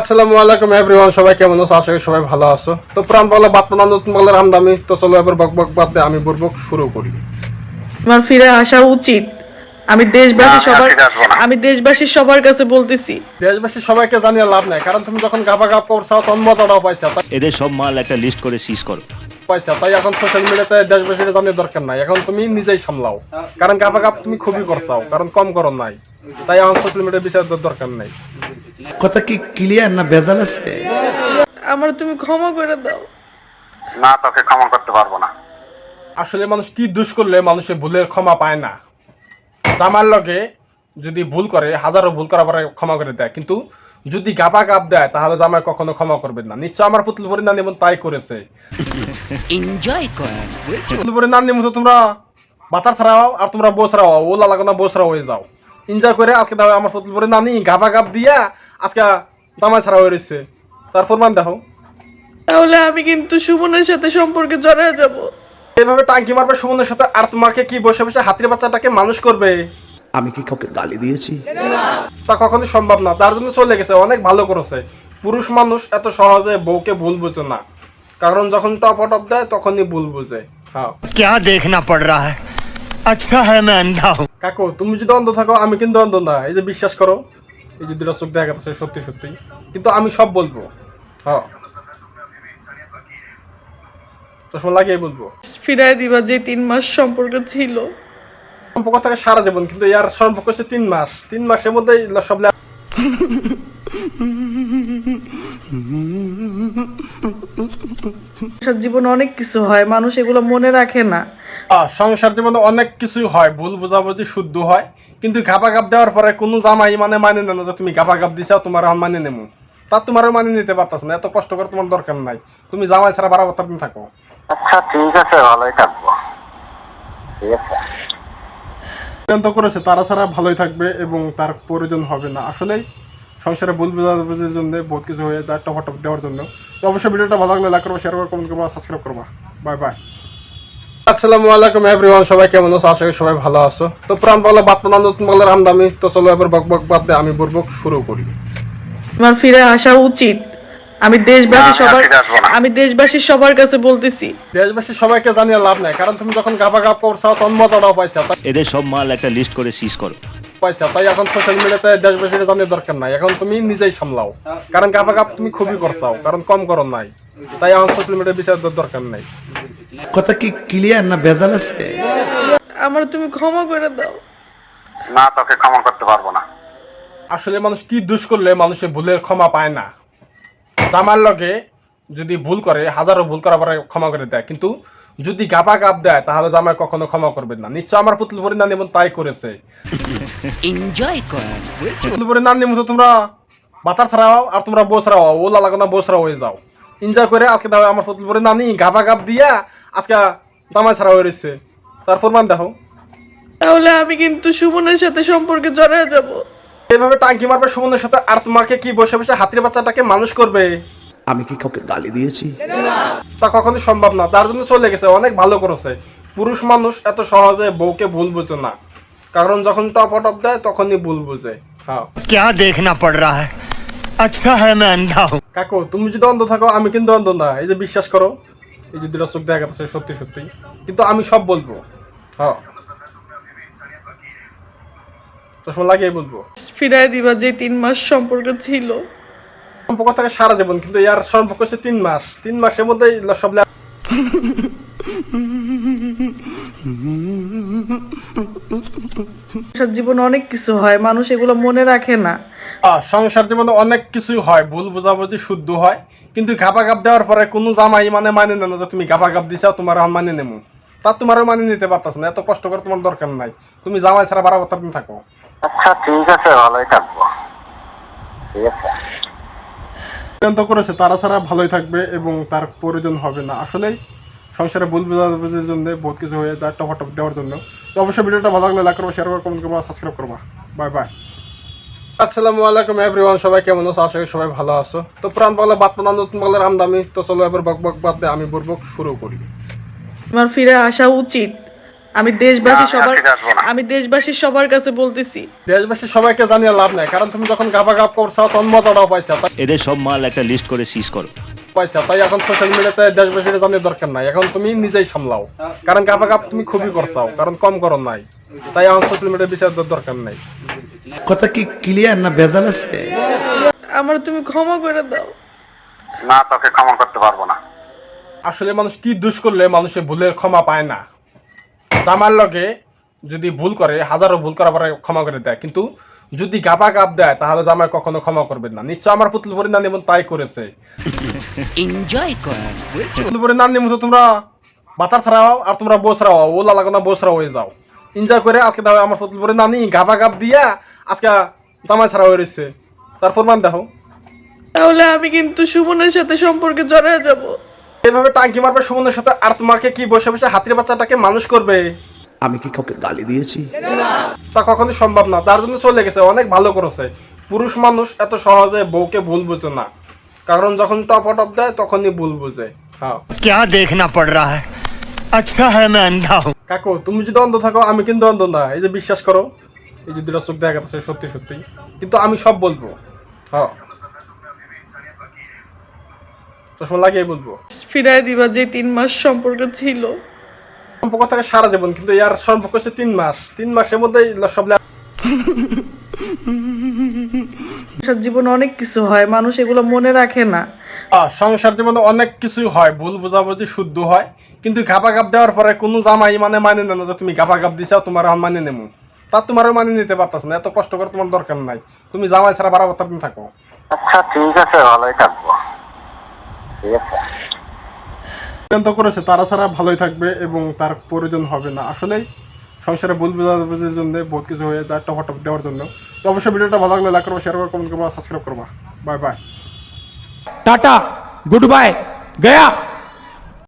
আসসালামু আলাইকুম এভরিওয়ান, সবাই কেমন আছো? আশা করি সবাই ভালো আছো। তো প্রাণ বলে বাতনা নতুন বলে আমদামি। তো চলো এবার বকবক বাদ দিয়ে আমি বকবক শুরু করি। আমার ফিরে আসা উচিত। আমি দেশবাসীর সবার কাছে বলতেছি। দেশবাসী সবাইকে জানিয়ে লাভ নাই, কারণ তুমি যখন গাবা গাপ করছো তখন মজাটাও পাইছা। এদের সব মাল একটা লিস্ট করে সিজ করো। তাই এখন সোশ্যাল মিডিয়াতে দেশবাসীর জানিয়ে দরকার নাই, এখন তুমি নিজেই সামলাও। কারণ গাবা গাপ তুমি খুবই করছাও, কারণ কম করো নাই। তাই এখন সোশ্যাল মিডিয়ার বিষয় দরকার নাই। কথা কি ক্লিয়ার না ভেজাল আছে? আমার তুমি ক্ষমা করে দাও। না, তোকে ক্ষমা করতে পারবো না। আসলে মানুষ কি দোষ করলে মানুষের ভুলের ক্ষমা পায় না। জামার লগে যদি ভুল করে হাজারো ভুল করার পরে ক্ষমা করে দেয়, কিন্তু যদি গাপা গাপ দেয় তাহলে জামাই কখনো ক্ষমা করবেন না। নিশ্চয় আমার পুতুল পরি নানি এমন তাই করেছে। এনজয় কর। পুতুল পরি নানি মতো তোমরা বাতার ছাড়াও আর তোমরা বউ ছাড়াও, ও লালাগোনা বউ ছাড়া হয়ে যাও। এনজয় করে আজকে দেখো আমার পুতুল পরি নানি গাপা গাপ দিয়া আজকে জামাই ছাড়া হয়ে রয়েছে। তার প্রমাণ দেখো। তাহলে আমি কিন্তু সুমনের সাথে সম্পর্কে জড়ায় যাব। এইভাবে টাঙ্কি মারবে সুমনের সাথে, আর তোমাকে কি বসে বসে হাতির বাচ্চাটাকে মানুষ করবে? আমি কি কাউকে গালি দিয়েছি? তা কখনোই সম্ভব না। তার জন্য চলে গেছে, অনেক ভালো করেছে। পুরুষ মানুষ এত সহজে বউকে ভুল বুঝে না, কারণ যখন টপ দেয় তখনই ভুল বুঝে। হ্যাঁ क्या देखना पड़ रहा है? अच्छा है मैं अंधा हूँ। কাকু, তুমি যদি অন্ধ থাকো আমি কিন্তু অন্ধ না। এই যে বিশ্বাস করো, এই যে দুটো চোখ দেখা যাচ্ছে সত্যি সত্যি, কিন্তু আমি সব বলবো। হ্যাঁ, চশমা লাগিয়ে বলবো। ফিরায় দিবা যে 3 মাস সম্পর্ক ছিল। সম্পর্ক থাকে সারা জীবন, কিন্তু ইয়ার সম্পর্ক হচ্ছে 3 মাস। 3 মাসের মধ্যে সব জীবনে অনেক কিছু হয়, মানুষ এগুলো মনে রাখে না। সংসার জীবনে অনেক কিছুই হয়, ভুল বোঝাবুঝি শুদ্ধ হয়, কিন্তু গাপা গাপ দেওয়ার পরে কোনো জামাই মানে না যে তুমি গাপা গাপ দিছাও তোমার মানে নেবো। তা তোমারও মানে নিতে পারতাছ না। এত কষ্ট করে তোমার দরকার নাই, তুমি জামাই ছাড়া 12 বছর দিন থাকো। আচ্ছা ঠিক আছে, ভালোই থাকবো। ঠিক আছে, সিদ্ধান্ত করেছে তারা ছাড়া ভালোই থাকবে এবং তার প্রয়োজন হবে না। আসলেই সংসারে ভুল বোঝাবুঝির জন্য বহুত কিছু হয়ে যায়, টপ দেওয়ার জন্য। তো অবশ্যই ভিডিওটা ভালো লাগলে লাইক করবা, শেয়ার করবা, কমেন্ট করবা, সাবস্ক্রাইব করবা। Bye by. আসসালামু আলাইকুম এভরিওয়ান, সবাই কেমন আছো? আশা করি সবাই ভালো আছো। তো প্রাণ বলে বাতনা নতুন বলে আমদামি। তো চলো এবার বকবক বাদ দিয়ে আমি বকবক শুরু করি। আমার ফিরে আসা উচিত। আমি দেশবাসীর সবার কাছে বলতেছি। দেশবাসী সবাইকে জানিয়ে লাভ নাই, কারণ তুমি যখন গাপা গাপ করছো তখন মজাটাও পাইছা। এদের সব মাল একটা লিস্ট করে সিজ করো। তাই এখন সোশ্যাল মিডিয়াতে দেশবাসীর জানিয়ে দরকার নাই, এখন তুমি নিজেই সামলাও। কারণ গাপা গাপ তুমি খুবই করছাও, কারণ কম করো নাই। তাই এখন সোশ্যাল মিডিয়ার বিষয় দরকার নাই। কথা কি ক্লিয়ার না ভেজাল আছে? আমার তুমি ক্ষমা করে দাও। না, তোকে ক্ষমা করতে পারবো না। আসলে মানুষ কি দোষ করলে মানুষের ভুলের ক্ষমা পায় না। জামার লগে যদি ভুল করে হাজারো ভুল করার পরে ক্ষমা করে দেয়, কিন্তু যদি গাপা গাপ দেয় তাহলে জামাই কখনো ক্ষমা করবেন না। নিশ্চয় আমার পুতুল পরি নানি এমন তাই করেছে। এনজয় কর। পুতুল পরি নানি মতো তোমরা বাতার ছাড়াও আর তোমরা বউ ছাড়াও, ও লালাগোনা বউ ছাড়া হয়ে যাও। এনজয় করে আজকে দেখো আমার পুতুল পরি নানি গাপা গাপ দিয়া আজকে জামাই ছাড়া হয়ে রয়েছে। তার প্রমাণ দেখো। তাহলে আমি কিন্তু সুমনের সাথে সম্পর্কে জড়ায় যাব। এইভাবে টাঙ্কি মারবে সুমনের সাথে, আর তোমাকে কি বসে বসে হাতির বাচ্চাটাকে মানুষ করবে? আমি কি কাউকে গালি দিয়েছি? তা কখনোই সম্ভব না। তার জন্য চলে গেছে, অনেক ভালো করেছে। পুরুষ মানুষ এত সহজে বউকে ভুল বুঝে না, কারণ যখন টপ দেয় তখনই ভুল বুঝে। হ্যাঁ क्या देखना पड़ रहा है? अच्छा है मैं अंधा हूँ। কাকু, তুমি যদি অন্ধ থাকো আমি কিন্তু অন্ধ না। এই যে বিশ্বাস করো, এই যে দুটো চোখ দেখা যাচ্ছে সত্যি সত্যি, কিন্তু আমি সব বলবো। হ্যাঁ, চশমা লাগিয়ে বলবো। ফিরায় দিবা যে 3 মাস সম্পর্ক ছিল। সম্পর্ক থাকে সারা জীবন, কিন্তু ইয়ার সম্পর্ক হচ্ছে 3 মাস। 3 মাসের মধ্যে সব জীবনে অনেক কিছু হয়, মানুষ এগুলো মনে রাখে না। সংসার জীবনে অনেক কিছুই হয়, ভুল বোঝাবুঝি শুদ্ধ হয়, কিন্তু গাপা গাপ দেওয়ার পরে কোনো জামাই মানে না যে তুমি গাপা গাপ দিছাও তোমার মানে নেবো। তা তোমারও মানে নিতে পারতাছ না। এত কষ্ট করে তোমার দরকার নাই, তুমি জামাই ছাড়া 12 বছর দিন থাকো। আচ্ছা ঠিক আছে, ভালোই থাকবো। ঠিক আছে, সিদ্ধান্ত করেছে তারা ছাড়া ভালোই থাকবে এবং তার প্রয়োজন হবে না। আসলেই সংসারে ভুল বোঝাবুঝির জন্য বহুত কিছু হয়ে যায়, টপ দেওয়ার জন্য। তো অবশ্যই ভিডিওটা ভালো লাগলে লাইক করবা, শেয়ার করবা, কমেন্ট করবা, সাবস্ক্রাইব করবা। Bye by. আসসালামু আলাইকুম এভরিওয়ান, সবাই কেমন আছো? আশা করি সবাই ভালো আছো। তো প্রাণ বলে বাতনা নতুন বলে আমদামি। তো চলো এবার বকবক বাদ দিয়ে আমি বকবক শুরু করি। আমার ফিরে আসা উচিত। আমি দেশবাসী না, আমি সবার আজকে আসবো না। আমি দেশবাসী সবার কাছে বলতেছি, দেশবাসী সবাইকে জানিয়ে লাভ নাই, কারণ তুমি যখন গাপা গাপ করছো তখন মজাটাও পাইছো এদের সব মাল একটা লিস্ট করে সিজ করো। তাই এখন সোশ্যাল মিডিয়াতে দেশবাসীর জানিয়ে দরকার নাই, এখন তুমি নিজেই সামলাও, কারণ গাপা গাপ তুমি খুবই করছো, কারণ কম করো নাই, তাই এখন সোশ্যাল মিডিয়ার বিষয় দরকার নাই। কথা কি ক্লিয়ার না ভেজাল আছে? আমার তুমি ক্ষমা করে দাও। না, তোকে ক্ষমা করতে পারবো না। আসলে মানুষ কি দোষ করলে মানুষের ভুলের ক্ষমা পায় না। জামার লগে যদি ভুল করে হাজারো ভুল করার পরে ক্ষমা করে দেয়, কিন্তু যদি গাপা গাপ দেয় তাহলে জামাই কখনো ক্ষমা করবেন না। নিশ্চয় আমার পুতুল পরি নানি বোন তাই করেছে। পুতুল পরি নানি মতো তোমরা বাতার ছাড়াও আর তোমরা বউ ছাড়াও, ওলা লাগো না বউ ছাড়াও হয়ে যাও, এনজয় করে আজকে দেখো আমার পুতুল পরি নানি গাপা গাপ দিয়া আজকে জামাই ছাড়া হয়ে রয়েছে, তার প্রমাণ দেখো। তাহলে আমি কিন্তু সুমনের সাথে সম্পর্কে জড়ায় যাব। এভাবে টাঙ্কি মারবে সুমনের সাথে, আর তোমাকে কি বসে বসে হাতির বাচ্চাটাকে মানুষ করবে? আমি কি কাউকে গালি দিয়েছি? তা কখনোই সম্ভব না, তার জন্য চলে গেছে, অনেক ভালো করেছে। পুরুষ মানুষ এত সহজে বউকে ভুল বুঝে না, কারণ যখন টপ দেয় তখনই ভুল বুঝে। হ্যাঁ क्या देखना पड़ रहा है? अच्छा है मैं अंधा हूँ। কাকু, তুমি যদি অন্ধ থাকো আমি কিন্তু অন্ধ না, এই যে বিশ্বাস করো, এই যে দুটো চোখ দেখা যাচ্ছে সত্যি সত্যি, কিন্তু আমি সব বলবো। হ্যাঁ চশমা লাগিয়ে বলবো। ফিরায় দিবা যে 3 মাস সম্পর্ক ছিল। সম্পর্ক থাকে সারা জীবন, কিন্তু ইয়ার সম্পর্ক হচ্ছে 3 মাস, 3 মাসের মধ্যে সব সংসার জীবনে অনেক কিছু হয়, মানুষ এগুলো মনে রাখে না। সংসার জীবনে অনেক কিছুই হয়, ভুল বোঝাবুঝি শুদ্ধ হয়, কিন্তু গাপা গাপ দেওয়ার পরে কোনো জামাই মানে নেয় না যে তুমি গাপা গাপ দিছাও তোমার মানে নেবো, তা তোমারও মানে নিতে পারতাছ না। এত কষ্ট করে তোমার দরকার নাই, তুমি জামাই ছাড়া বারাবার দিন থাকো। আচ্ছা ঠিক আছে, ভালোই থাকবো। ঠিক আছে, সিদ্ধান্ত করেছে তারা ছাড়া ভালোই থাকবে এবং তার প্রয়োজন হবে না। আসলেই সংসারে ভুল বোঝাবুঝির জন্য বহুত কিছু হয়ে যায়, একটা ফটো দেওয়ার জন্য। তো অবশ্যই ভিডিওটা ভালো লাগলে লাইক করবা, শেয়ার করবা, কমেন্ট করবা, সাবস্ক্রাইব করবা। Bye bye, tata good bye गया।